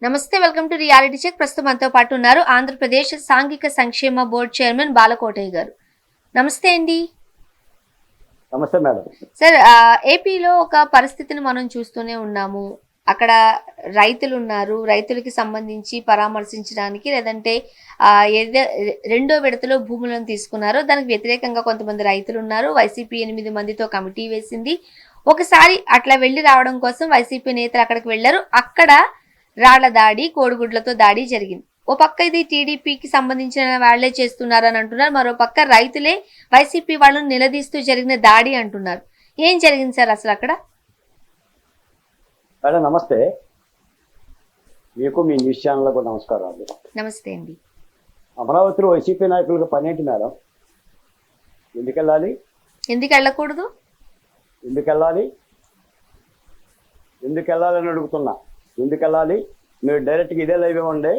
నమస్తే, welcome to reality check. ప్రస్తుతం మనతో పాటు ఉన్నారు ఆంధ్రప్రదేశ్ సాంఘిక సంక్షేమ బోర్డు చైర్మన్ బాలకోటయ్య గారు. నమస్తే అండి. నమస్తే మేడం. సార్, ఏపీలో ఒక పరిస్థితిని మనం చూస్తూనే ఉన్నాము. అక్కడ రైతులు ఉన్నారు. రైతులకి సంబంధించి పరామర్శించడానికి లేదంటే రెండో విడతలో భూములను తీసుకున్నారు. దానికి వ్యతిరేకంగా కొంతమంది రైతులు ఉన్నారు. వైసీపీ 8 మందితో కమిటీ వేసింది. ఒకసారి అట్లా వెళ్ళి రావడం కోసం వైసీపీ నేతలు అక్కడికి వెళ్లారు. అక్కడ రాళ్ల దాడి, కోడిగుడ్లతో దాడి జరిగింది. ఓ పక్క ఇది టీడీపీకి సంబంధించిన వాళ్లే చేస్తున్నారని అంటున్నారు. మరో పక్క రైతులే వైసీపీ వాళ్ళని నిలదీస్తూ జరిగిన దాడి అంటున్నారు. ఏం జరిగింది సార్ అసలు అక్కడ? మేడం నమస్తే, మీకు మీ న్యూస్ ఛానల్కు నమస్కారాలు. నమస్తే అండి. అమరావతిలో వైసీపీ నాయకులకు పనేంటి మేడం? ఎందుకు వెళ్ళాలి? ఎందుకు వెళ్ళకూడదు? ఎందుకు వెళ్ళాలి అని అడుగుతున్నా. ఎందుకు వెళ్ళాలి? మీరు డైరెక్ట్గా ఇదే లైవ్ ఇవ్వండి.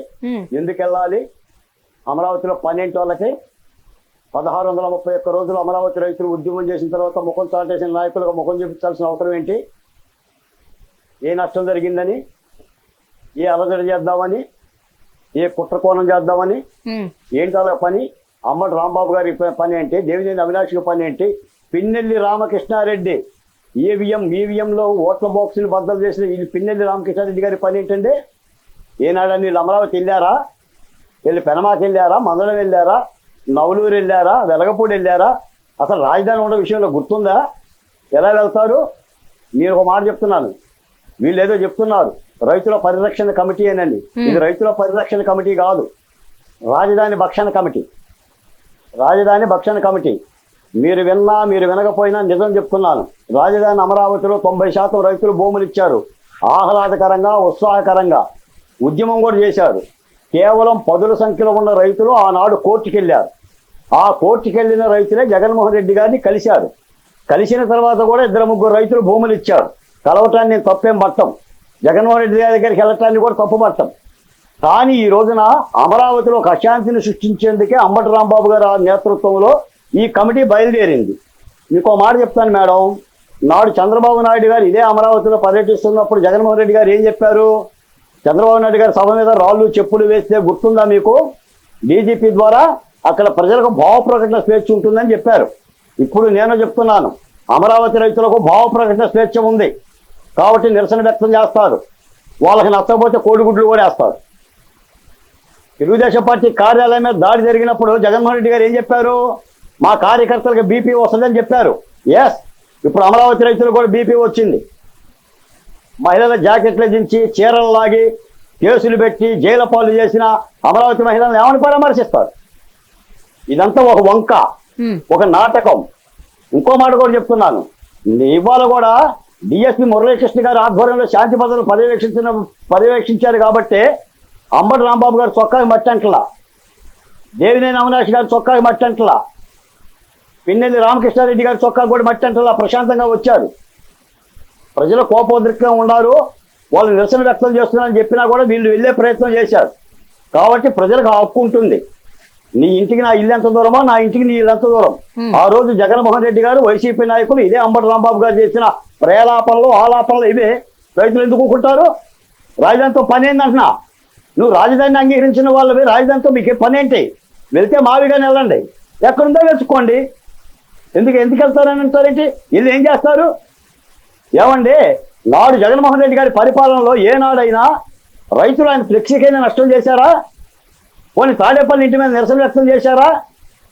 ఎందుకు వెళ్ళాలి? అమరావతిలో పనేంటి వాళ్ళకి? 1631 రోజులు అమరావతి రైతులు ఉద్యమం చేసిన తర్వాత ముఖం చాటేసిన నాయకులకు ముఖం చూపించాల్సిన అవసరం ఏంటి? ఏ నష్టం జరిగిందని, ఏ అలజడి చేద్దామని, ఏ కుట్రకోణం చేద్దామని, ఏంటి అలా పని? అమ్మటి రాంబాబు గారి పని ఏంటి? దేవినేని అవినాష్ పని ఏంటి? పిన్నెల్లి రామకృష్ణారెడ్డి ఈవీఎంలో ఓట్ల బాక్సులు బద్దలు చేసిన వీళ్ళు పిన్నెల్లి రామకృష్ణారెడ్డి గారి పని ఏంటండి? ఏనాడని వీళ్ళు అమరావతి వెళ్ళారా? వీళ్ళు పెనమాకి వెళ్ళారా? మందడం వెళ్ళారా? నవలూరు వెళ్ళారా? వెలగపూడి వెళ్ళారా? అసలు రాజధాని ఉన్న విషయంలో గుర్తుందా? ఎలా వెళ్తారు? మీరు ఒక మాట చెప్తున్నాను, వీళ్ళు ఏదో చెప్తున్నారు రైతుల పరిరక్షణ కమిటీ అనండి. ఇది రైతుల పరిరక్షణ కమిటీ కాదు, రాజధాని భక్షణ కమిటీ. మీరు విన్నా మీరు వినకపోయినా నిజం చెప్తున్నాను. రాజధాని అమరావతిలో 90% రైతులు భూములు ఇచ్చారు. ఆహ్లాదకరంగా, ఉత్సాహకరంగా ఉద్యమం కూడా చేశారు. కేవలం 10ల సంఖ్యలో ఉన్న రైతులు ఆనాడు కోర్టుకు వెళ్ళారు. ఆ కోర్టుకు వెళ్ళిన రైతులే జగన్మోహన్ రెడ్డి గారిని కలిశారు. కలిసిన తర్వాత కూడా 2-3 రైతులు భూములు ఇచ్చారు. కలవటాన్ని నేను తప్పేం పట్టం, జగన్మోహన్ రెడ్డి గారి దగ్గరికి వెళ్ళటాన్ని కూడా తప్పు పట్టం. కానీ ఈ రోజున అమరావతిలో ఒక అశాంతిని సృష్టించేందుకే అంబటి రాంబాబు గారి నేతృత్వంలో ఈ కమిటీ బయలుదేరింది. మీకు ఒక మాట చెప్తాను మేడం. నాడు చంద్రబాబు నాయుడు గారు ఇదే అమరావతిలో పర్యటిస్తున్నప్పుడు జగన్మోహన్ రెడ్డి గారు ఏం చెప్పారు? చంద్రబాబు నాయుడు గారు సభ మీద రాళ్ళు చెప్పులు వేస్తే గుర్తుందా మీకు? డీజీపీ ద్వారా అక్కడ ప్రజలకు భావ ప్రకటన స్వేచ్ఛ ఉంటుందని చెప్పారు. ఇప్పుడు నేను చెప్తున్నాను, అమరావతి రైతులకు భావ ప్రకటన స్వేచ్ఛ ఉంది కాబట్టి నిరసన వ్యక్తం చేస్తారు. వాళ్ళకి నచ్చకపోతే కోడిగుడ్లు కూడా వేస్తారు. తెలుగుదేశం పార్టీ కార్యాలయం మీద దాడి జరిగినప్పుడు జగన్మోహన్ రెడ్డి గారు ఏం చెప్పారు? మా కార్యకర్తలకు బీపీ వస్తుందని చెప్పారు. ఎస్, ఇప్పుడు అమరావతి రైతులు కూడా బీపీ వచ్చింది. మహిళల జాకెట్లు దించి చీరలు లాగి కేసులు పెట్టి జైల పాలు చేసిన అమరావతి మహిళలను ఏమని పరామర్శిస్తారు? ఇదంతా ఒక వంక, ఒక నాటకం. ఇంకో మాట కూడా చెప్తున్నాను, ఇవాళ కూడా డిఎస్పీ మురళీకృష్ణ గారి ఆధ్వర్యంలో శాంతి భద్రతలు పర్యవేక్షించారు కాబట్టి అంబటి రాంబాబు గారు చొక్కాకి మట్టంటలా, దేవినేని అవినాష్ గారి చొక్కాకి మట్టంటలా, పిన్నెల్లి రామకృష్ణారెడ్డి గారి చొక్కా కూడా మట్టంటలా ప్రశాంతంగా వచ్చారు. ప్రజలు కోపోద్రిక్తంగా ఉన్నారు, వాళ్ళు నిరసన వ్యక్తం చేస్తున్నారని చెప్పినా కూడా వీళ్ళు వెళ్ళే ప్రయత్నం చేశారు. కాబట్టి ప్రజలకు హక్కు ఉంటుంది. నీ ఇంటికి నా ఇల్లు ఎంత దూరమో నా ఇంటికి నీ ఇల్లు ఎంత దూరం. ఆ రోజు జగన్మోహన్ రెడ్డి గారు, వైసీపీ నాయకులు ఇదే అంబటి రాంబాబు గారు చేసిన ప్రేలాపనలు ఆలాపనలు ఇవే రైతులు ఎందుకు ఊరుకుంటారు? రాజధానితో పని ఏందంటున్నా? నువ్వు రాజధానిని అంగీకరించిన వాళ్ళవి రాజధానితో మీకు పని ఏంటి? వెళ్తే మావిగానే వెళ్ళండి, ఎక్కడుందో వెతుక్కోండి. ఎందుకు వెళ్తారని అంటారేంటి? వీళ్ళు ఏం చేస్తారు? ఏమండి, నాడు జగన్మోహన్ రెడ్డి గారి పరిపాలనలో ఏనాడైనా రైతులు ఆయన ఫ్లెక్సీకైనా నష్టం చేశారా? పోనీ తాడేపల్లి ఇంటి మీద నిరసన వ్యక్తం చేశారా?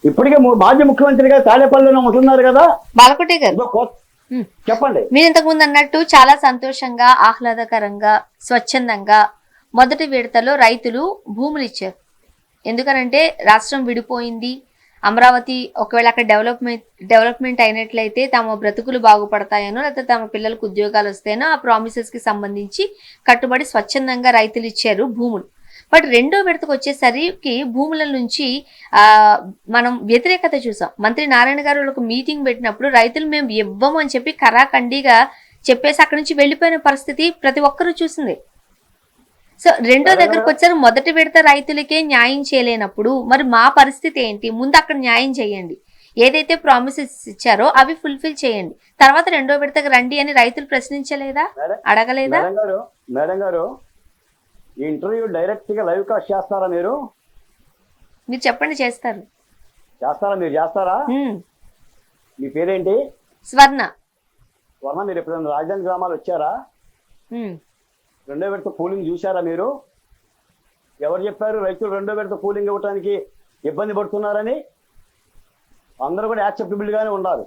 ఇప్పటికే మాజీ ముఖ్యమంత్రి గారు తాడేపల్లిలో ఉంటున్నారు కదా. బాలకోటి గారు చెప్పండి. మీరు ఇంతకుముందు అన్నట్టు చాలా సంతోషంగా, ఆహ్లాదకరంగా, స్వచ్ఛందంగా మొదటి విడతలో రైతులు భూములు ఇచ్చారు. ఎందుకనంటే రాష్ట్రం విడిపోయింది. అమరావతి ఒకవేళ అక్కడ డెవలప్మెంట్ అయినట్లయితే తమ బ్రతుకులు బాగుపడతాయనో లేకపోతే తమ పిల్లలకు ఉద్యోగాలు వస్తాయనో ఆ ప్రామిసెస్ కి సంబంధించి కట్టుబడి స్వచ్ఛందంగా రైతులు ఇచ్చారు భూములు. బట్ రెండో విడతకు వచ్చేసరికి భూముల నుంచి మనం వ్యతిరేకత చూసాం. మంత్రి నారాయణ గారు ఒక మీటింగ్ పెట్టినప్పుడు రైతులు మేము ఇవ్వము అని చెప్పి కరాఖండిగా చెప్పేసి అక్కడి నుంచి వెళ్ళిపోయిన పరిస్థితి ప్రతి ఒక్కరూ చూసింది. సో రెండో దగ్గరకు వచ్చారు, మొదటి విడత రైతులకే న్యాయం చేయలేనప్పుడు మరి మా పరిస్థితి ఏంటి? ముందు అక్కడ న్యాయం చేయండి, ఏదైతే ప్రామిసెస్ ఇచ్చారో అవి ఫుల్ఫిల్ చేయండి, తర్వాత రెండో విడతకు రండి అని రైతులు ప్రశ్నించలేదా? అడగలేదా? మేడం గారు ఈ ఇంటర్వ్యూ డైరెక్ట్గా లైవ్ కాస్ట్ చేస్తారా మీరు? మీరు చెప్పండి, చేస్తారు. చేస్తారా? మీరు చేస్తారా? మీ పేరేంటి? స్వర్ణ. వర్ణ, మీరు ఎప్పుడైనా రాజధాని గ్రామాలు వచ్చారా? రెండో విడత కూలింగ్ చూసారా మీరు? ఎవరు చెప్పారు రైతులు రెండో విడత కూలింగ్ ఇవ్వడానికి ఇబ్బంది పడుతున్నారని? అందరూ కూడా యాక్సెప్టబుల్గానే ఉన్నారు.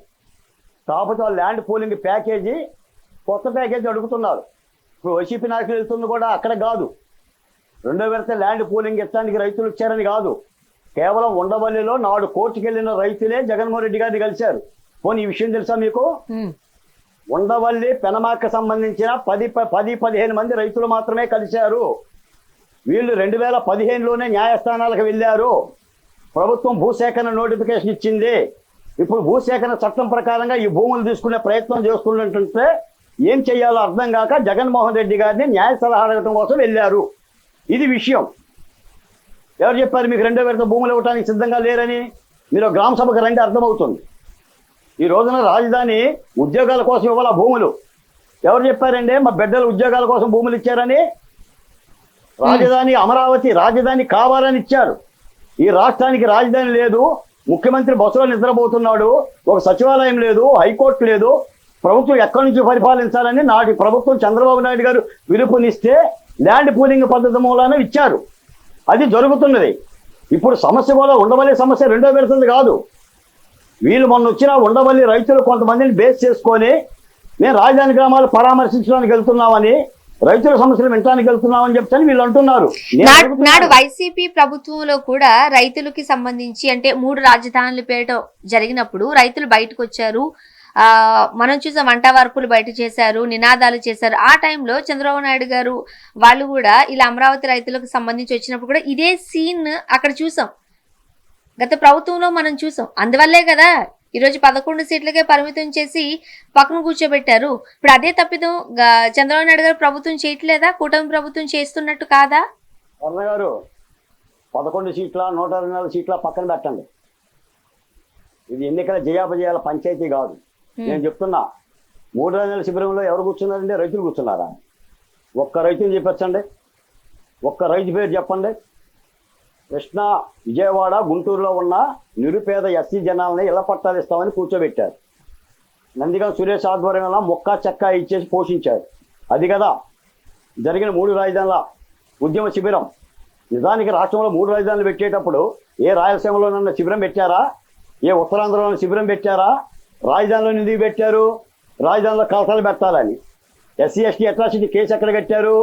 కాకపోతే వాళ్ళు ల్యాండ్ పూలింగ్ ప్యాకేజీ, కొత్త ప్యాకేజీ అడుగుతున్నారు. ఇప్పుడు వైసీపీ నాయకులు వెళ్తుంది కూడా అక్కడ కాదు. రెండో విడత ల్యాండ్ పూలింగ్ ఇచ్చడానికి రైతులు వచ్చారని కాదు. కేవలం ఉండవల్లిలో నాడు కోర్టుకు వెళ్ళిన రైతులే జగన్మోహన్ రెడ్డి గారిని కలిశారు. పోనీ ఈ విషయం తెలుసా మీకు? ఉండవల్లి పెనమాక సంబంధించిన 10-15 మంది రైతులు మాత్రమే కలిశారు. వీళ్ళు 2015లోనే న్యాయస్థానాలకు వెళ్ళారు. ప్రభుత్వం భూసేకరణ నోటిఫికేషన్ ఇచ్చింది. ఇప్పుడు భూసేకరణ చట్టం ప్రకారంగా ఈ భూములు తీసుకునే ప్రయత్నం చేస్తున్నట్టుంటే ఏం చేయాలో అర్థం కాక జగన్మోహన్ రెడ్డి గారిని న్యాయ సలహా అడగటం కోసం వెళ్ళారు. ఇది విషయం. ఎవరు చెప్పారు మీకు రెండో విడత భూములు ఇవ్వడానికి సిద్ధంగా లేరని? మీరు గ్రామ సభకు రండి, అర్థమవుతుంది. ఈ రోజున రాజధాని ఉద్యోగాల కోసం ఇవ్వాల భూములు. ఎవరు చెప్పారండి మా బిడ్డల ఉద్యోగాల కోసం భూములు ఇచ్చారని? రాజధాని అమరావతి రాజధాని కావాలని ఇచ్చారు. ఈ రాష్ట్రానికి రాజధాని లేదు. ముఖ్యమంత్రి బస్సులో నిద్రపోతున్నాడు. ఒక సచివాలయం లేదు, హైకోర్టు లేదు. ప్రభుత్వం ఎక్కడి నుంచి పరిపాలించాలని నాటి ప్రభుత్వం చంద్రబాబు నాయుడు గారు పిలుపునిస్తే ల్యాండ్ పూలింగ్ పద్ధతి మూలాన ఇచ్చారు. అది జరుగుతున్నది. ఇప్పుడు సమస్య కూడా ఉండవల్లి సమస్య రెండో విడతది కాదు. వీళ్ళు మొన్న వచ్చిన ఉండవల్లి రైతులు కొంతమందిని బేస్ చేసుకొని మేము రాజధాని గ్రామాలు పరామర్శించడానికి వెళ్తున్నామని, రైతుల సమస్యలు వినడానికి వెళ్తున్నామని చెప్తాను వీళ్ళు అంటున్నారు. నాడు వైసీపీ ప్రభుత్వంలో కూడా రైతులకి సంబంధించి అంటే 3 రాజధానుల పేరిట జరిగినప్పుడు రైతులు బయటకు వచ్చారు. మనం చూసాం, వంట వార్పులు బయట చేశారు, నినాదాలు చేశారు. ఆ టైంలో చంద్రబాబు నాయుడు గారు వాళ్ళు కూడా ఇలా అమరావతి రైతులకు సంబంధించి వచ్చినప్పుడు కూడా ఇదే సీన్ అక్కడ చూసాం. గత ప్రభుత్వంలో మనం చూసాం. అందువల్లే కదా ఈరోజు 11 సీట్లకే పరిమితం చేసి పక్కన కూర్చోబెట్టారు. ఇప్పుడు అదే తప్పిదం చంద్రబాబు నాయుడు గారు ప్రభుత్వం చేయట్లేదా? కూటమి ప్రభుత్వం చేస్తున్నట్టు కాదా? వర్ణ గారు 11 సీట్ల 124 సీట్ల పక్కన పెట్టండి. ఇది ఎన్నికల జయాపజయాల పంచాయతీ కాదు. నేను చెప్తున్నా, 3 నెలల శిబిరంలో ఎవరు కూర్చున్నారంటే రైతులు కూర్చున్నారా? ఒక్క రైతుని చెప్పచ్చండి, ఒక్క రైతు పేరు చెప్పండి. కృష్ణా, విజయవాడ, గుంటూరులో ఉన్న నిరుపేద ఎస్సీ జనాలని ఇళ్ల పట్టాలు ఇస్తామని కూర్చోబెట్టారు. నందిగా సురేష్ ఆధ్వర్యంలో మొక్క చెక్క ఇచ్చేసి పోషించారు. అది కదా జరిగిన 3 రాజధానుల ఉద్యమ శిబిరం. నిజానికి రాష్ట్రంలో 3 రాజధానులు పెట్టేటప్పుడు ఏ రాయలసీమలోనన్న శిబిరం పెట్టారా? ఏ ఉత్తరాంధ్రలో శిబిరం పెట్టారా? రాజధానిలో ఎందుకు పెట్టారు? రాజధానిలో కలసాలు పెట్టాలని. ఎస్సీ ఎస్టీ అట్రాసిటీ కేసు ఎక్కడ పెట్టారు?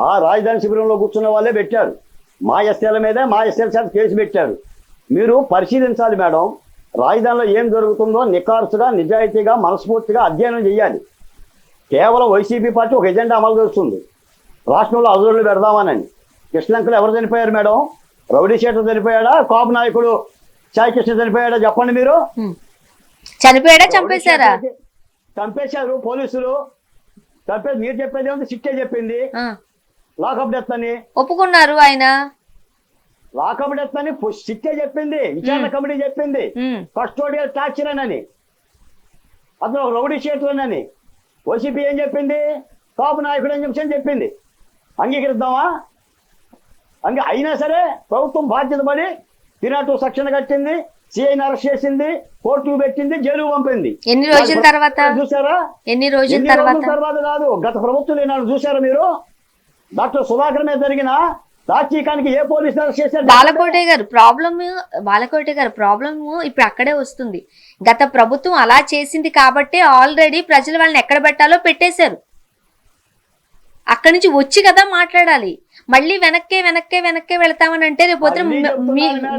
ఆ రాజధాని శిబిరంలో కూర్చున్న వాళ్ళే పెట్టారు. మా ఎస్టీల మీదే మా ఎస్టీల చేత కేసు పెట్టారు. మీరు పరిశీలించాలి మేడం. రాజధానిలో ఏం జరుగుతుందో నిఖార్సుగా, నిజాయితీగా, మనస్ఫూర్తిగా అధ్యయనం చేయాలి. కేవలం వైసీపీ పార్టీ ఒక ఎజెండా అమలు చేస్తుంది, రాష్ట్రంలో అదురులు పెడదామనని. కృష్ణంకులు ఎవరు చనిపోయారు మేడం? రౌడీ షీటర్ చనిపోయాడా? కాపు నాయకుడు సాయి కృష్ణ చనిపోయాడా? చెప్పండి మీరు. చనిపోయాడా, చంపేశారా? చంపేశారు పోలీసులు. చంపేసి మీరు చెప్పేది ఏమంటే సిట్టే చెప్పింది లాకప్ డెత్ అని. ఒప్పుకున్నారు ఆయన. లాకప్ డెత్ అని సిట్టే చెప్పింది, విచారణ కమిటీ చెప్పింది. కస్టోడియల్ టార్చర్ అని, అతను ఒక రౌడీ షీటర్ అని. వైసీపీ ఏం చెప్పింది? కాపు నాయకుడు అని చెప్పింది. అంగీకరిద్దామా? అయినా సరే ప్రభుత్వం బాధ్యత పడి తినాటు సెక్షన్ కట్టింది, సిఐని అరెస్ట్ చేసింది, కోర్టుకు పెట్టింది, జైలుకు పంపింది. ఎన్ని రోజుల తర్వాత చూసారా? ఎన్ని రోజుల తర్వాత కాదు, గత ప్రభుత్వం ఏనాడు చూసారా మీరు? డాక్టర్ సుధాకర్ మీద జరిగిన దాచీకానికి ఏ పోలీసులు అరెస్ట్ చేశారు? బాలకోటే గారు ప్రాబ్లమ్ ఇప్పుడు అక్కడే వస్తుంది. గత ప్రభుత్వం అలా చేసింది కాబట్టి ఆల్రెడీ ప్రజలు వాళ్ళని ఎక్కడ పెట్టాలో పెట్టేశారు. అక్కడి నుంచి వచ్చి కదా మాట్లాడాలి. మళ్ళీ వెనక్కే వెళ్తామని అంటే రేపు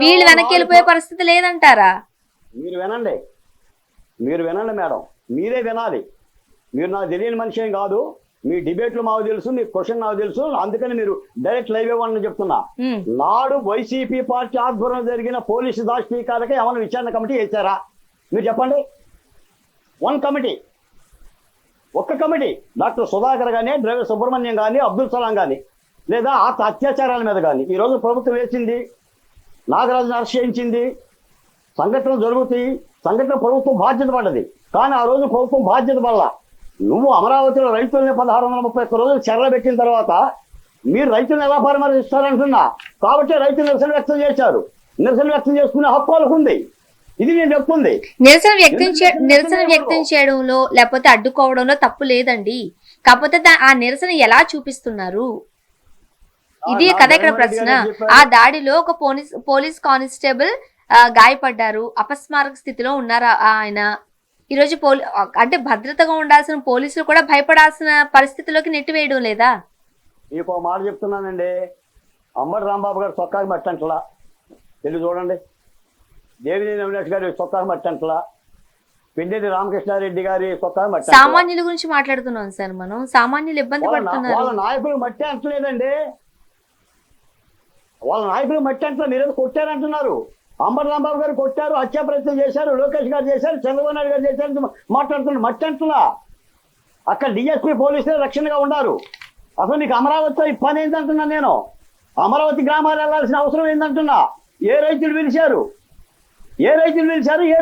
వీళ్ళు వెనక్కి వెళ్ళిపోయే పరిస్థితి లేదంటారా? మీరు వినండి మేడం, మీరే వినాలి. మీరు నాకు తెలియని మనిషి ఏం కాదు. మీ డిబేట్లు మాకు తెలుసు, మీ క్వశ్చన్ నాకు తెలుసు. అందుకని మీరు డైరెక్ట్ లైవ్ ఇవ్వండి చెప్తున్నా. నాడు వైసీపీ పార్టీ ఆధ్వర్యంలో జరిగిన పోలీసు దాష్టీకాలకి ఏమైనా విచారణ కమిటీ వేశారా? మీరు చెప్పండి. ఒక్క కమిటీ డాక్టర్ సుధాకర్ కానీ, డ్రైవర్ సుబ్రహ్మణ్యం కానీ, అబ్దుల్ సలాం కానీ, లేదా అత్యాచారాల మీద కానీ ఈరోజు ప్రభుత్వం వేసింది, నాగరాజును అరెస్ట్ చేయించింది. సంఘటనలు జరుగుతాయి, సంఘటన ప్రభుత్వం బాధ్యత పడ్డది. కానీ ఆ రోజు ప్రభుత్వం బాధ్యత పడలా. నువ్వు అమరావతిలో రైతుల్ని 1631 రోజులు చెరలు పెట్టిన తర్వాత మీరు రైతులను ఎలా పరామర్శిస్తారంటున్నా. కాబట్టి రైతులు నిరసన వ్యక్తం చేశారు. నిరసన వ్యక్తం చేసుకునే హక్కు వాళ్ళకు ఉంది. ఇది నేను చెప్తుంది. నిరసన వ్యక్తం చేయడంలో లేకపోతే అడ్డుకోవడంలో తప్పు లేదండి. కాకపోతే ఆ నిరసన ఎలా చూపిస్తున్నారు, ఇది కదా ఇక్కడ ప్రశ్న. ఆ దాడిలో ఒక పోలీస్ కానిస్టేబుల్ గాయపడ్డారు, అపస్మారక స్థితిలో ఉన్నారు ఆయన. ఈరోజు అంటే భద్రతగా ఉండాల్సిన పోలీసులు కూడా భయపడాల్సిన పరిస్థితిలోకి నెట్టివేయడం లేదా? మీకు ఒక మాట చెప్తున్నానండి. అంబటి రాంబాబు గారు చొక్కాకి మట్టంటలా వెళ్ళి చూడండి. దేవినేని అవినాష్ గారి చొక్కాకి మట్టంటలా, పెండేటి రామకృష్ణారెడ్డి గారి చొక్కాకి మట్టి. సామాన్యుల గురించి మాట్లాడుతున్నాం సార్ మనం. సామాన్యులు ఇబ్బంది పడుతున్నారు. వాళ్ళ నాయకులు మట్టి అంటలేదండి. వాళ్ళ నాయకులు మట్టి అంటలేదు. మీరేదో కొట్టారంటున్నారు. అంబటి రాంబాబు గారు కొట్టారు, హత్యా ప్రయత్నం చేశారు, లోకేష్ గారు చేశారు, చంద్రబాబు నాయుడు గారు చేశారు మాట్లాడుతున్నారు. మట్టి అంటున్నా. అక్కడ డిఎస్పీ పోలీసులు రక్షణగా ఉన్నారు. అసలు మీకు అమరావతితో ఈ పని ఏంటంటున్నా నేను. అమరావతి గ్రామాలు వెళ్లాల్సిన అవసరం ఏంటంటున్నా. ఏ రైతులు పిలిచారు, ఏ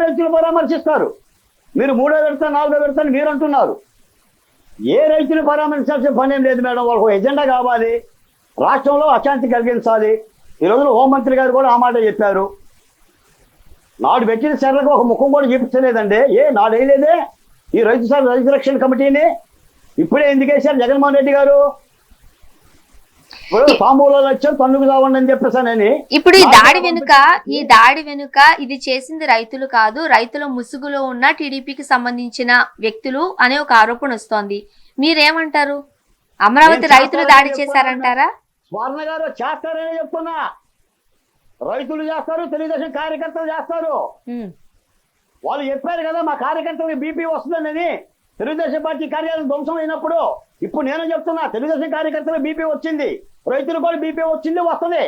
రైతులు పరామర్శిస్తారు? మీరు 3వ విడత 4వ విడత మీరు అంటున్నారు. ఏ రైతులు పరామర్శించాల్సిన పని ఏం లేదు మేడం. వాళ్ళకు ఎజెండా కావాలి, రాష్ట్రంలో అశాంతి కలిగించాలి. ఈ రోజున హోంమంత్రి గారు కూడా ఆ మాట చెప్పారు. నాడు పెట్టిన చర్యలకు ఒక ముఖం కూడా చూపించలేదండి. నాడు వేయలేదే ఈ రైతు రక్షణ కమిటీని. ఇప్పుడే ఎందుకు వేశారు జగన్మోహన్ రెడ్డి గారు? ఇప్పుడు సాంబూలో వచ్చారు తన్నుకు చావండి అని చెప్పేసానని. ఇప్పుడు ఈ దాడి వెనుక ఇది చేసింది రైతులు కాదు, రైతుల ముసుగులో ఉన్న టీడీపీకి సంబంధించిన వ్యక్తులు అనే ఒక ఆరోపణ వస్తోంది. మీరేమంటారు? అమరావతి రైతులు దాడి చేశారంటారా? స్వర్ణ గారు చేస్తారని చెప్తున్నా. రైతులు చేస్తారు, తెలుగుదేశం కార్యకర్తలు చేస్తారు. వాళ్ళు చెప్పారు కదా మా కార్యకర్తలకు బీపీ వస్తుందని. తెలుగుదేశం పార్టీ కార్యాలయం ధ్వంసం అయినప్పుడు ఇప్పుడు నేను చెప్తున్నా, తెలుగుదేశం కార్యకర్తలకు బీపీ వచ్చింది, రైతులు కూడా బీపీ వచ్చింది, వస్తుంది.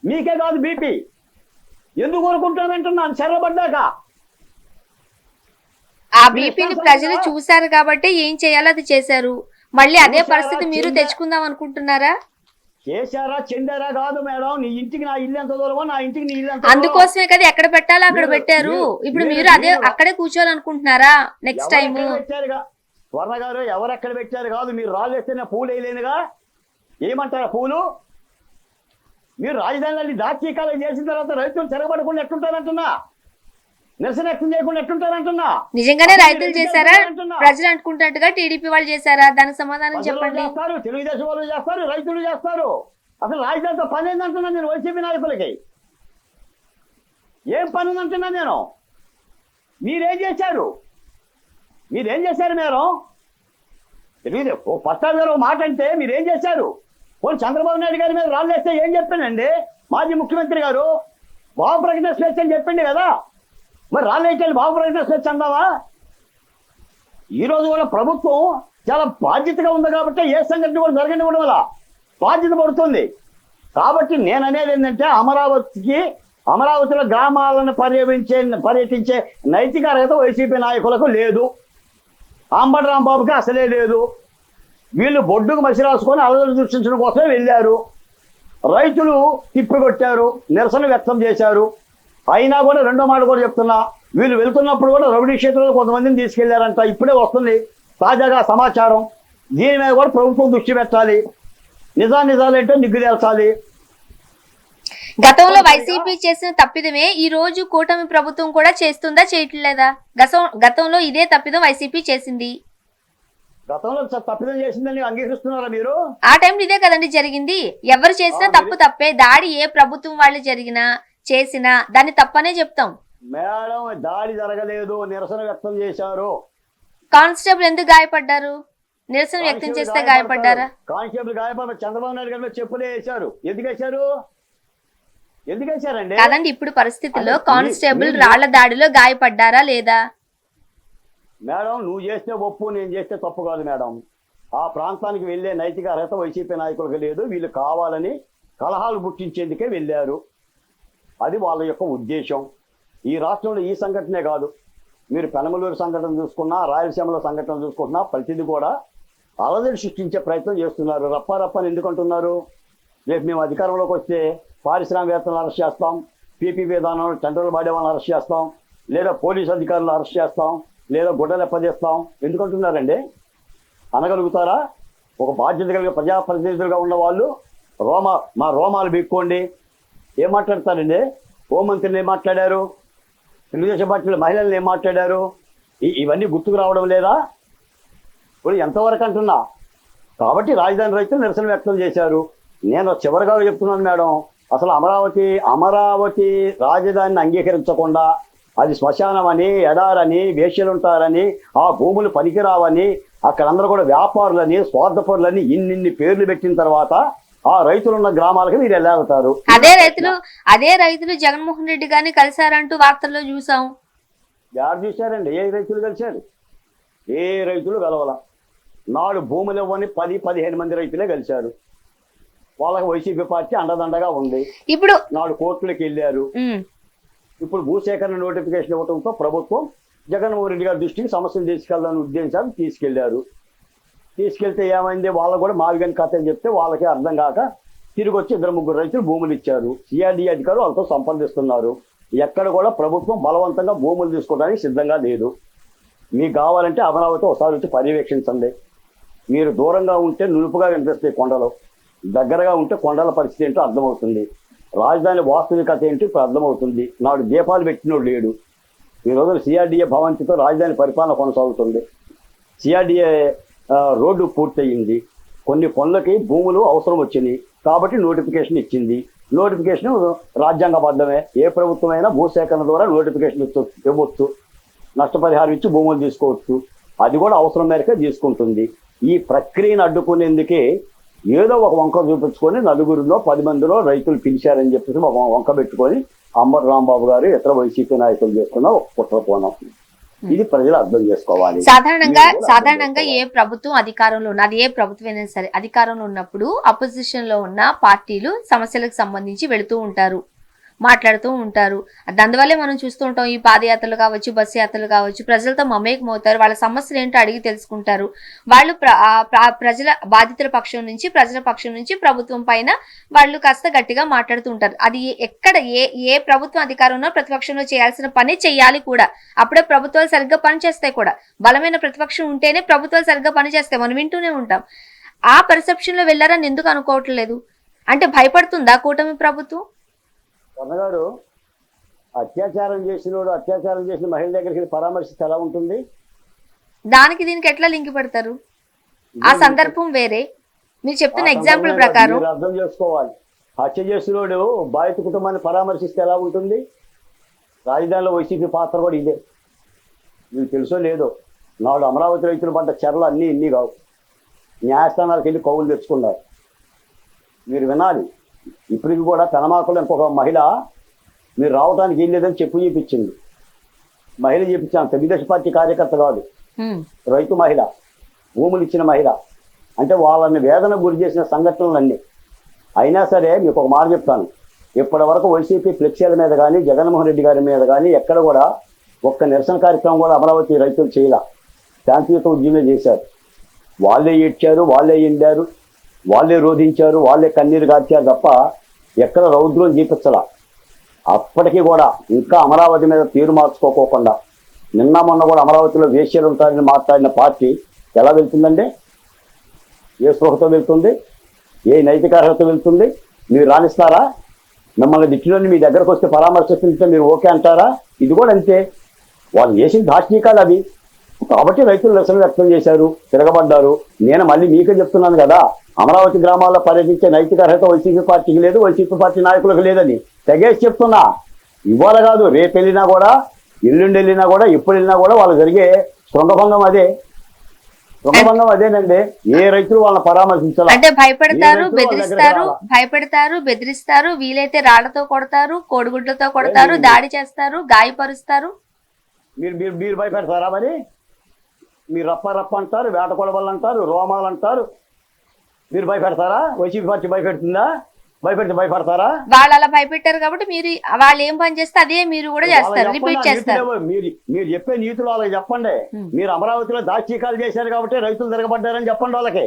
మీకే కాదు బీపీ. ఎందుకు కోరుకుంటానంటున్నాను చెరబడ్డాక. ఆ బీపీని ప్రజలు చూశారు కాబట్టి ఏం చేయాలో అది చేశారు. మళ్ళీ అదే పరిస్థితి మీరు తెచ్చుకుందాం అనుకుంటున్నారా? చేశారా చెందారా కాదు మేడం. నీ ఇంటికి నా ఇల్లు ఎంత దూరమో నా ఇంటికి నీ ఇల్లు ఎంత. అందుకోసమే కదా ఎక్కడ పెట్టాలో అక్కడ పెట్టారు. ఇప్పుడు మీరు అక్కడే కూర్చోాలనుకుంటున్నారా నెక్స్ట్ టైం? స్వర్ణ గారు ఎవరెక్కడ పెట్టారు కాదు. మీరు రాళ్ళు వేస్తేనే పూలు వేయలేనుగా. ఏమంటారా పూలు? మీరు రాజధానిలో దాచీకాలం చేసిన తర్వాత రైతులు తిరగబడకుండా ఎట్టుంటారంటున్నా, నిరసన వ్యక్తం చేయకుండా ఎట్టుంటారంటున్నా. నిజంగానే రైతులు చేశారా, ప్రజలు అనుకుంటున్నట్టుగా టీడీపీ వాళ్ళు చేశారా? దానికి సమాధానం చెప్పండి. చేస్తారు, తెలుగుదేశం వాళ్ళు చేస్తారు, రైతులు చేస్తారు. అసలు రాజధానితో పని ఏందంటున్నా నేను వైసీపీ నాయకులకి. ఏం పని ఉందంటున్నా నేను. మీరేం చేశారు మీరు? తెలియదు. ఓ ప్రసాద్ గారు మాట అంటే మీరేం చేశారు? పోనీ చంద్రబాబు నాయుడు గారి మీద రాళ్ళేస్తే ఏం చెప్పానండి? మాజీ ముఖ్యమంత్రి గారు భావ ప్రకటన స్వేచ్ఛ అని చెప్పింది కదా. మరి రాళ్ళేకెళ్ళి భావ ప్రకటన స్వేచ్ఛ అందావా? ఈరోజు కూడా ప్రభుత్వం చాలా బాధ్యతగా ఉంది కాబట్టి ఏ సంఘటన కూడా జరగనివ్వడం వల్ల బాధ్యత పడుతుంది. కాబట్టి నేను అనేది ఏంటంటే అమరావతిలో గ్రామాలను పర్యటించే నైతిక అర్హత వైసీపీ నాయకులకు లేదు. అంబటి రాంబాబుకి అసలే లేదు. వీళ్ళు బొడ్డుకు మసి రాసుకొని అలజడి సృష్టించడం కోసమే వెళ్ళారు. రైతులు తిప్పికొట్టారు, నిరసన వ్యక్తం చేశారు. అయినా కూడా రెండో మాట కూడా చెప్తున్నా, వీళ్ళు వెళ్తున్నప్పుడు కూడా రౌడీ క్షేత్రంలో కొంతమందిని తీసుకెళ్లారంట. ఇప్పుడే వస్తుంది తాజాగా సమాచారం. దీని మీద కూడా ప్రభుత్వం దృష్టి పెట్టాలి. నిజాలేంటో నిగ్గు తేల్చాలి. గతంలో వైసీపీ చేసిన తప్పిదమే ఈ రోజు కూటమి ప్రభుత్వం కూడా చేస్తుందా, చేయట్లేదా? గతంలో ఇదే తప్పిదం వైసీపీ చేసింది. గతంలో తప్పిదం చేసిందని అంగీకరిస్తున్నారా మీరు? ఆ టైంలో ఇదే కదండి జరిగింది. ఎవరు చేసినా తప్పే. దాడి ఏ ప్రభుత్వం వాళ్ళు చేసినా దాన్ని తప్పనే చెప్తాం. మేడం దాడి జరగలేదు, నిరసన వ్యక్తం చేశారు. కానిస్టేబుల్ ఎందుకు గాయపడ్డారు? నిరసన వ్యక్తం చేస్తే గాయపడ్డారా? కానిస్టేబుల్ గాయపడ్డారు. చంద్రబాబు నాయుడు గారి చెప్పులే వేశారు. ఎందుకు వేశారండి? కాదండి, ఇప్పుడు పరిస్థితుల్లో కానిస్టేబుల్ రాళ్ల దాడిలో గాయపడ్డారా లేదా? మేడం నువ్వు చేస్తే ఒప్పు, నేను చేస్తే తప్పు కాదు మేడం. ఆ ప్రాంతానికి వెళ్లే నైతిక అర్హత వైసీపీ నాయకులకు లేదు. వీళ్ళు కావాలని కలహాలు పుట్టించేందుకే వెళ్ళారు. అది వాళ్ళ యొక్క ఉద్దేశం. ఈ రాష్ట్రంలో ఈ సంఘటనే కాదు, మీరు పెనమలూరు సంఘటన చూసుకున్నా, రాయలసీమలో సంఘటన చూసుకుంటున్నా, ప్రతిదీ కూడా అలజడి సృష్టించే ప్రయత్నం చేస్తున్నారు. రప్పారప్పని ఎందుకంటున్నారు? రేపు మేము అధికారంలోకి వస్తే పారిశ్రామికవేత్తలను అరెస్ట్ చేస్తాం, పీపీ విధానంలో టెండర్లు పాడే వాళ్ళని అరెస్ట్ చేస్తాం, లేదా పోలీసు అధికారులు అరెస్ట్ చేస్తాం, లేదా గుడ్డలు ఎప్పజేస్తాం. ఎందుకంటున్నారండి? అనగలుగుతారా? ఒక బాధ్యత కలిగిన ప్రజాప్రతినిధులుగా ఉన్న వాళ్ళు మా రోమాలు బీక్కోండి. ఏం మాట్లాడతారండి? హోంమంత్రిని ఏం మాట్లాడారు? తెలుగుదేశం పార్టీలో మహిళలను ఏం మాట్లాడారు? ఇవన్నీ గుర్తుకు రావడం లేదా? ఇప్పుడు ఎంతవరకు అంటున్నా. కాబట్టి రాజధాని రైతులు నిరసన వ్యక్తం చేశారు. నేను చివరిగా చెప్తున్నాను మేడం, అసలు అమరావతి రాజధానిని అంగీకరించకుండా అది శ్మశానమని, ఎడారని, వేశ్యలుంటారని, ఆ భూములు పనికిరావని, అక్కడందరూ కూడా వ్యాపారులని, స్వార్థపరులని ఇన్ని పేర్లు పెట్టిన తర్వాత ఆ రైతులున్న గ్రామాలకి మీరు వెళ్ళాగుతారు. అదే రైతులు జగన్మోహన్ రెడ్డి గారిని కలిశారంటూ వార్తల్లో చూసాం. ఎవరు చూశారండి? ఏ రైతులు కలిశారు? ఏ రైతులు కలవాల. నాడు భూములు ఇవ్వని 10-15 మంది రైతులే కలిశారు. వాళ్ళకి వైసీపీ పార్టీ అండదండగా ఉంది. ఇప్పుడు నాడు కోర్టులకు వెళ్ళారు. ఇప్పుడు భూసేకరణ నోటిఫికేషన్ ఇవ్వడంతో ప్రభుత్వం జగన్మోహన్ రెడ్డి గారి దృష్టికి సమస్యలు తీసుకెళ్లాలని ఉద్దేశించాలి. తీసుకెళ్తే ఏమైంది? వాళ్ళకు కూడా మావిగని కథ అని చెప్తే వాళ్ళకి అర్థం కాక తిరిగి వచ్చి 2-3 రైతులు భూములు ఇచ్చారు. సిఆర్డీ అధికారులు వాళ్ళతో సంప్రదిస్తున్నారు. ఎక్కడ కూడా ప్రభుత్వం బలవంతంగా భూములు తీసుకోవడానికి సిద్ధంగా లేదు. మీకు కావాలంటే అమరావతి ఒకసారి వచ్చి పర్యవేక్షించండి. మీరు దూరంగా ఉంటే నునుపుగా కనిపిస్తాయి కొండలు, దగ్గరగా ఉంటే కొండల పరిస్థితి ఏంటో అర్థమవుతుంది. రాజధాని వాస్తవికత ఏంటో ఇప్పుడు అర్థమవుతుంది. నాడు దీపాలు పెట్టినోడు లేడు. ఈ రోజున సిఆర్డీఏ భవంతితో రాజధాని పరిపాలన కొనసాగుతుంది. సిఆర్డీఏ రోడ్డు పూర్తయింది. కొన్ని పనులకి భూములు అవసరం వచ్చినాయి కాబట్టి నోటిఫికేషన్ ఇచ్చింది. నోటిఫికేషన్ రాజ్యాంగబద్ధమే. ఏ ప్రభుత్వమైనా భూసేకరణ ద్వారా నోటిఫికేషన్ ఇవ్వచ్చు, నష్టపరిహారం ఇచ్చి భూములు తీసుకోవచ్చు. అది కూడా అవసరం మేరకే తీసుకుంటుంది. ఈ ప్రక్రియను అడ్డుకునేందుకే ఏదో ఒక వంక చూపించుకొని 9-10 మందిలో రైతులు పిలిచారని చెప్పేసి ఒక వంక పెట్టుకొని అంబర్ రాంబాబు గారు ఇతర వైసీపీ నాయకులు చేసుకున్న ఒక కుట్రకోణం. ఇది ప్రజలు అర్థం చేసుకోవాలి. సాధారణంగా ఏ ప్రభుత్వం అధికారంలో ఉన్న, అది ఏ ప్రభుత్వమైనా సరే అధికారంలో ఉన్నప్పుడు అపోజిషన్ లో ఉన్న పార్టీలు సమస్యలకు సంబంధించి వెళుతూ ఉంటారు, మాట్లాడుతూ ఉంటారు. అందువల్లే మనం చూస్తూ ఉంటాం. ఈ పాదయాత్రలు కావచ్చు, బస్సు యాత్రలు కావచ్చు, ప్రజలతో మమేకమవుతారు. వాళ్ళ సమస్యలు ఏంటో అడిగి తెలుసుకుంటారు. వాళ్ళు ప్రజల బాధితుల పక్షం నుంచి, ప్రజల పక్షం నుంచి ప్రభుత్వం పైన వాళ్ళు కాస్త గట్టిగా మాట్లాడుతూ ఉంటారు. అది ఎక్కడ ఏ ప్రభుత్వం అధికారంలో ప్రతిపక్షంలో చేయాల్సిన పని చెయ్యాలి కూడా. అప్పుడే ప్రభుత్వాలు సరిగ్గా పనిచేస్తాయి కూడా. బలమైన ప్రతిపక్షం ఉంటేనే ప్రభుత్వాలు సరిగ్గా పనిచేస్తాయి. మనం వింటూనే ఉంటాం. ఆ పర్సెప్షన్ లో వెళ్ళారని ఎందుకు అనుకోవట్లేదు? అంటే భయపడుతుందా కూటమి ప్రభుత్వం? కన్నగారు, అత్యాచారం చేసిన మహిళ దగ్గరికి పరామర్శిస్తే ఎలా ఉంటుంది? దానికి దీనికి ఎట్లా లింక్ పెడతారు? ఆ సందర్భం వేరే, మీరు చెప్తున్న ఎగ్జాంపుల్ ప్రకారం అర్థం చేసుకోవాలి. హత్య చేసినోడు బాధిత కుటుంబాన్ని పరామర్శిస్తే ఎలా ఉంటుంది? రాజధానిలో వైసీపీ పాత్ర కూడా ఇదే. మీకు తెలుసో లేదో, నాడు అమరావతి రైతులు పడ్డ చెరలు ఇన్ని కావు. న్యాయస్థానాలకు వెళ్ళి కౌలు తెచ్చుకున్నారు. మీరు వినాలి. ఇప్పటికి కూడా పెనమాకులు ఇంకొక మహిళ మీరు రావడానికి ఏం లేదని చూపించింది. మహిళ చూపించాను. తెలుగుదేశం పార్టీ కార్యకర్త కాదు, రైతు మహిళ, భూములు ఇచ్చిన మహిళ. అంటే వాళ్ళని వేదన గురి చేసిన సంఘటనలన్నీ. అయినా సరే మీకు ఒక మాట చెప్తాను, ఇప్పటి వరకు వైసీపీ ఫ్లెక్సీల మీద కానీ, జగన్మోహన్ రెడ్డి గారి మీద కానీ ఎక్కడ కూడా ఒక్క నిరసన కార్యక్రమం కూడా అమరావతి రైతులు చేయాల. శాంతియుత ఉద్యమే చేశారు. వాళ్ళే ఏడ్చారు, వాళ్ళే ఎండారు, వాళ్ళే రోధించారు, వాళ్ళే కన్నీరు కార్చారు తప్ప ఎక్కడ రౌద్రం చూపించాల. అప్పటికీ కూడా ఇంకా అమరావతి మీద తీరు మార్చుకోకుండా మొన్న కూడా అమరావతిలో వేశ్యలు ఉంటారని మాట్లాడిన పార్టీ ఎలా వెళ్తుందండి? ఏ స్పృహతో వెళ్తుంది? ఏ నైతిక అర్హత వెళ్తుంది? మీరు రాణిస్తారా? మిమ్మల్ని దిక్కులోని మీ దగ్గరకు వస్తే పరామర్శిస్తుంటే మీరు ఓకే అంటారా? ఇది కూడా అంతే. వాళ్ళు చేసిన దార్శనికాలు అవి. కాబట్టి రైతులు నిరసన వ్యక్తం చేశారు, తిరగబడ్డారు. నేను మళ్ళీ మీకే చెప్తున్నాను కదా, అమరావతి గ్రామాల్లో పర్యటించే నైతిక అర్హత వైసీపీ పార్టీకి లేదు, వైసీపీ పార్టీ నాయకులకు లేదని తెగేసి చెప్తున్నా. ఇవాళ కాదు, రేపు వెళ్ళినా కూడా, ఎల్లుండి వెళ్ళినా కూడా, ఎప్పుడు వెళ్ళినా కూడా వాళ్ళు జరిగే శృంగభంగం అదేనండి. ఏ రైతులు వాళ్ళని పరామర్శించాలి? అంటే భయపెడతారు, బెదిరిస్తారు, వీలైతే రాళ్లతో కొడతారు, కోడిగుడ్లతో కొడతారు, దాడి చేస్తారు, గాయపరుస్తారు. మీరు భయపెడతారా? మరి మీరు రప్ప అంటారు, వేట కొడవలు అంటారు, రోమాలు అంటారు. మీరు భయపెడతారా? YCP party భయపెడుతుందా? భయపడతారా? వాళ్ళు అలా భయపెట్టారు కాబట్టి మీరు వాళ్ళు ఏం పని చేస్తే అదే మీరు కూడా చేస్తారు, రిపీట్ చేస్తారు. మీరు చెప్పే నీతులు వాళ్ళకి చెప్పండి. మీరు అమరావతిలో దాచీకాలు చేశారు కాబట్టి రైతులు తిరగబడ్డారని చెప్పండి వాళ్ళకి.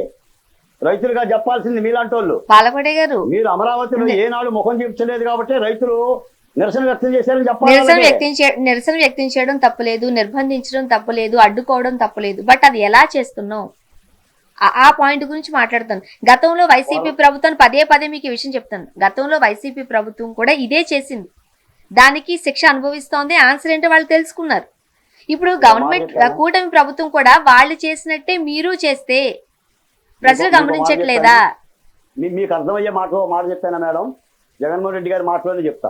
రైతులుగా చెప్పాల్సింది మీలాంటి వాళ్ళు. పాలపడే గారు, మీరు అమరావతిలో ఏనాడు ముఖం చూపించలేదు కాబట్టి రైతులు నిరసన వ్యక్తం చేశారని చెప్పాలి. నిరసన వ్యక్తం చేయడం తప్పులేదు, నిర్బంధించడం తప్పులేదు, అడ్డుకోవడం తప్పులేదు. బట్ అది ఎలా చేస్తున్నావు? ఆ పాయింట్ గురించి మాట్లాడుతాను. గతంలో వైసీపీ ప్రభుత్వం పదే పదే మీకు ఈ విషయం చెప్తాను. గతంలో వైసీపీ ప్రభుత్వం కూడా ఇదే చేసింది, దానికి శిక్ష అనుభవిస్తోంది. ఆన్సర్ ఏంటో వాళ్ళు తెలుసుకున్నారు. ఇప్పుడు గవర్నమెంట్ కూటమి ప్రభుత్వం కూడా వాళ్ళు చేసినట్టే మీరు చేస్తే ప్రజలు గమనించట్లేదా? మీకు అర్థమయ్యే మాట చెప్తానా మేడం? జగన్మోహన్ రెడ్డి గారి మాటలోనే చెప్తా,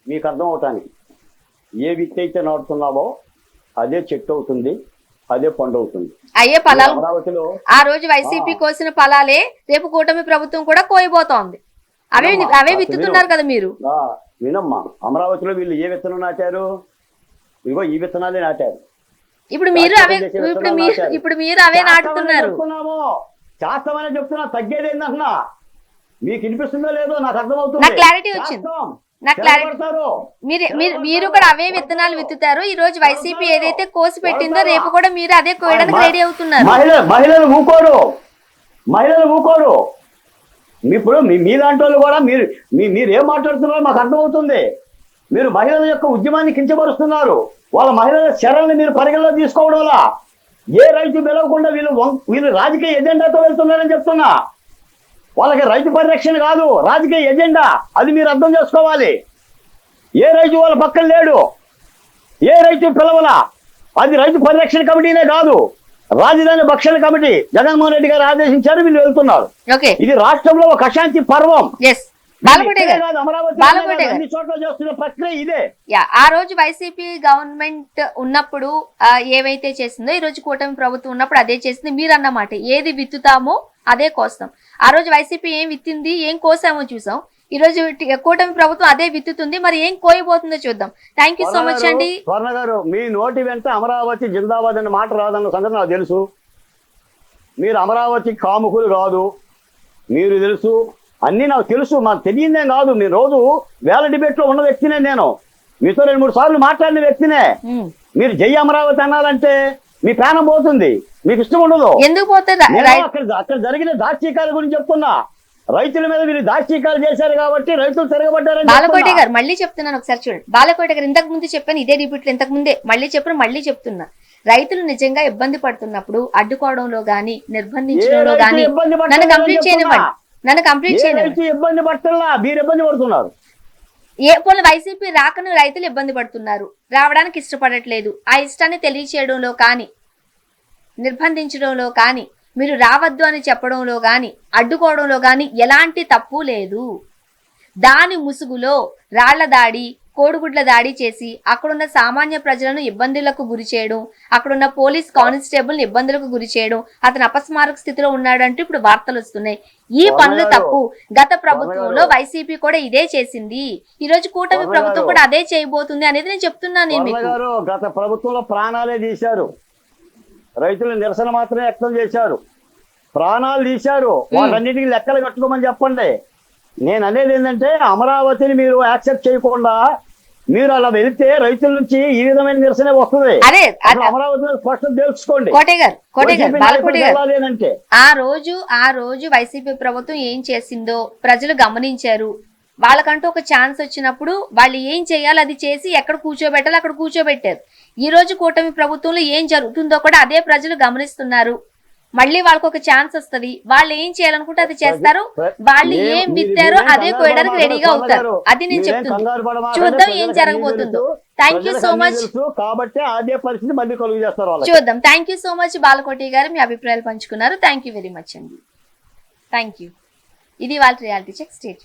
మీకు అర్థం అవటానికి. ఏ విత్తి అయితే నాటుతున్నావో అదే చెట్టు అవుతుంది, అదే పండు అవుతుంది. అయ్యే ఫలాలు అమరావతిలో ఆ రోజు వైసీపీ కోసిన ఫలాలే రేపు కూటమి ప్రభుత్వం కూడా కోయబోతోంది. అవే విత్తుతున్నారు కదా మీరు. వినమ్మా, అమరావతిలో వీళ్ళు ఏ విత్తనం నాటారు? ఇదిగో ఈ విత్తనాలే నాటారు. ఇప్పుడు మీరు అవే నాటుతున్నారు. చేస్తామని చెప్తున్నా, తగ్గేది ఏంటన్నా? మీకు వినిపిస్తుందో లేదో నాకు అర్థమవుతుంది. నాకు క్లారిటీ వచ్చింది. మీరు కూడా అవే విత్తనాలు విత్తుతారు. ఈ రోజు వైసీపీ ఏదైతే కోసి పెట్టిందో రేపు కూడా మీరు అదే కోయడానికి రెడీ అవుతున్నారు. మహిళలు ఊకోరు. ఇప్పుడు మీ లాంటి వాళ్ళు కూడా మీరు ఏం మాట్లాడుతున్నారో మాకు అర్థమవుతుంది. మీరు మహిళల యొక్క ఉద్యమాన్ని కించపరుస్తున్నారు. వాళ్ళ మహిళల చర్యల్ని మీరు పరిగణలో తీసుకోవడంలా ఏ రైతు పిలవకుండా వీళ్ళు రాజకీయ ఎజెండాతో వెళ్తున్నారని చెప్తున్నా. వాళ్ళకి రైతు పరిరక్షణ కాదు, రాజకీయ ఎజెండా. అది మీరు అర్థం చేసుకోవాలి. ఏ రైతు వాళ్ళ పక్కన లేడు, ఏ రైతు పిలవలా. అది రైతు పరిరక్షణ కమిటీనే కాదు, రాజధాని భక్షణ కమిటీ జగన్మోహన్ రెడ్డి గారు ఆదేశించారు, వీళ్ళు వెళ్తున్నారు. ఇది రాష్ట్రంలో ఒక అశాంతి పర్వం. అన్ని చోట్ల చేస్తున్న ప్రక్రియ ఇదే. ఆ రోజు వైసీపీ గవర్నమెంట్ ఉన్నప్పుడు ఏవైతే చేసిందో ఈ రోజు కూటమి ప్రభుత్వం ఉన్నప్పుడు అదే చేసింది. మీరు అన్నమాట ఏది విత్తుతామో అదే కోస్తాం. ఆ రోజు వైసీపీ ఏం విత్తింది, ఏం కోసామో చూసాం. ఈ రోజు కూటమి ప్రభుత్వం అదే విత్తుతుంది. మరి ఏం కోయబోతుందో చూద్దాం. థ్యాంక్ యూ సో మచ్ అండి. స్వర్ణ గారు, మీ నోటి వెంట అమరావతి జిందాబాద్ అనే మాట రాదన్న సంగతి నాకు తెలుసు. మీరు అమరావతి కాముకులు కాదు, మీరు తెలుసు, అన్ని నాకు తెలుసు. మాకు తెలియదేం కాదు. మీరు రోజు వేల డిబేట్ లో ఉన్న వ్యక్తినే నేను. మీతో 2-3 సార్లు మాట్లాడిన వ్యక్తినే. మీరు జై అమరావతి అన్నారంటే మీ ప్రాణం పోతుంది, మీకు ఇష్టం ఉండదు. ఎందుకు పోతుంది? అక్కడ జరిగిన దాష్టీకాల గురించి చెప్తున్నా. రైతుల మీద వీళ్ళు దాష్టీకాలు చేశారు కాబట్టి రైతులు తిరగబడ్డారని. బాలకోటి గారు మళ్ళీ చెప్తున్నాను, ఒకసారి చూడండి. బాలకోటి గారు ఇంతకు ముందు చెప్పాను, ఇదే రిపీట్ ఇంతకు ముందే మళ్ళీ చెప్పాను, మళ్ళీ చెప్తున్నా. రైతులు నిజంగా ఇబ్బంది పడుతున్నప్పుడు అడ్డుకోవడంలో గాని నిర్బంధించడంలో గాని నన్ను కంప్లీట్ చేయనివ్వండి. ఇబ్బంది పడుతున్నా, మీరు ఇబ్బంది పడుతున్నారు. పోనీ వైసీపీ రాకను రైతులు ఇబ్బంది పడుతున్నారు, రావడానికి ఇష్టపడట్లేదు. ఆ ఇష్టాన్ని తెలియచేయడంలో కానీ నిర్బంధించడంలో కానీ మీరు రావద్దు అని చెప్పడంలో కానీ అడ్డుకోవడంలో కానీ ఎలాంటి తప్పు లేదు. దాని ముసుగులో రాళ్ల దాడి, కోడిగుడ్ల దాడి చేసి అక్కడున్న సామాన్య ప్రజలను ఇబ్బందులకు గురి చేయడం, అక్కడున్న పోలీస్ కానిస్టేబుల్ ఇబ్బందులకు గురి చేయడం, అతను అపస్మారక స్థితిలో ఉన్నాడంటూ ఇప్పుడు వార్తలు వస్తున్నాయి. ఈ పనులు తప్పు. గత ప్రభుత్వంలో వైసీపీ కూడా ఇదే చేసింది, ఈ రోజు కూటమి ప్రభుత్వం కూడా అదే చేయబోతుంది అనేది నేను చెప్తున్నాను. గత ప్రభుత్వంలో ప్రాణాలే తీశారు, రైతులు నిరసన మాత్రమే వ్యక్తం చేశారు, ప్రాణాలు తీశారు. వాటన్నిటికీ లెక్కలు కట్టుకోమని చెప్పండి. నేను అనేది ఏంటంటే అమరావతిని మీరు యాక్సెప్ట్ చేయకుండా మీరు అలా వెళితే రైతుల నుంచి ఈ విధమైన నిరసన వస్తుంది. అమరావతిలో స్పష్టం తెలుసుకోండి. ఆ రోజు వైసీపీ ప్రభుత్వం ఏం చేసిందో ప్రజలు గమనించారు. వాళ్ళకంటూ ఒక ఛాన్స్ వచ్చినప్పుడు వాళ్ళు ఏం చేయాలో అది చేసి ఎక్కడ కూర్చోబెట్టాలో అక్కడ కూర్చోబెట్టారు. ఈ రోజు కూటమి ప్రభుత్వంలో ఏం జరుగుతుందో కూడా అదే ప్రజలు గమనిస్తున్నారు. మళ్ళీ వాళ్ళకి ఒక ఛాన్స్ వస్తుంది, వాళ్ళు ఏం చేయాలనుకుంటే అది చేస్తారు. వాళ్ళు ఏం విత్తారో అదే కోయడానికి రెడీగా అవుతారు. అది నేను చెప్తుంది. చూద్దాం ఏం జరగబోతుందో. Thank you so much. చూద్దాం. Thank you so much Balakoti గారు, మీ అభిప్రాయాలు పంచుకున్నారు. థ్యాంక్ యూ వెరీ మచ్ అండి. Thank you. ఇది వాళ్ళ రియాలిటీ చెక్. స్టేట్.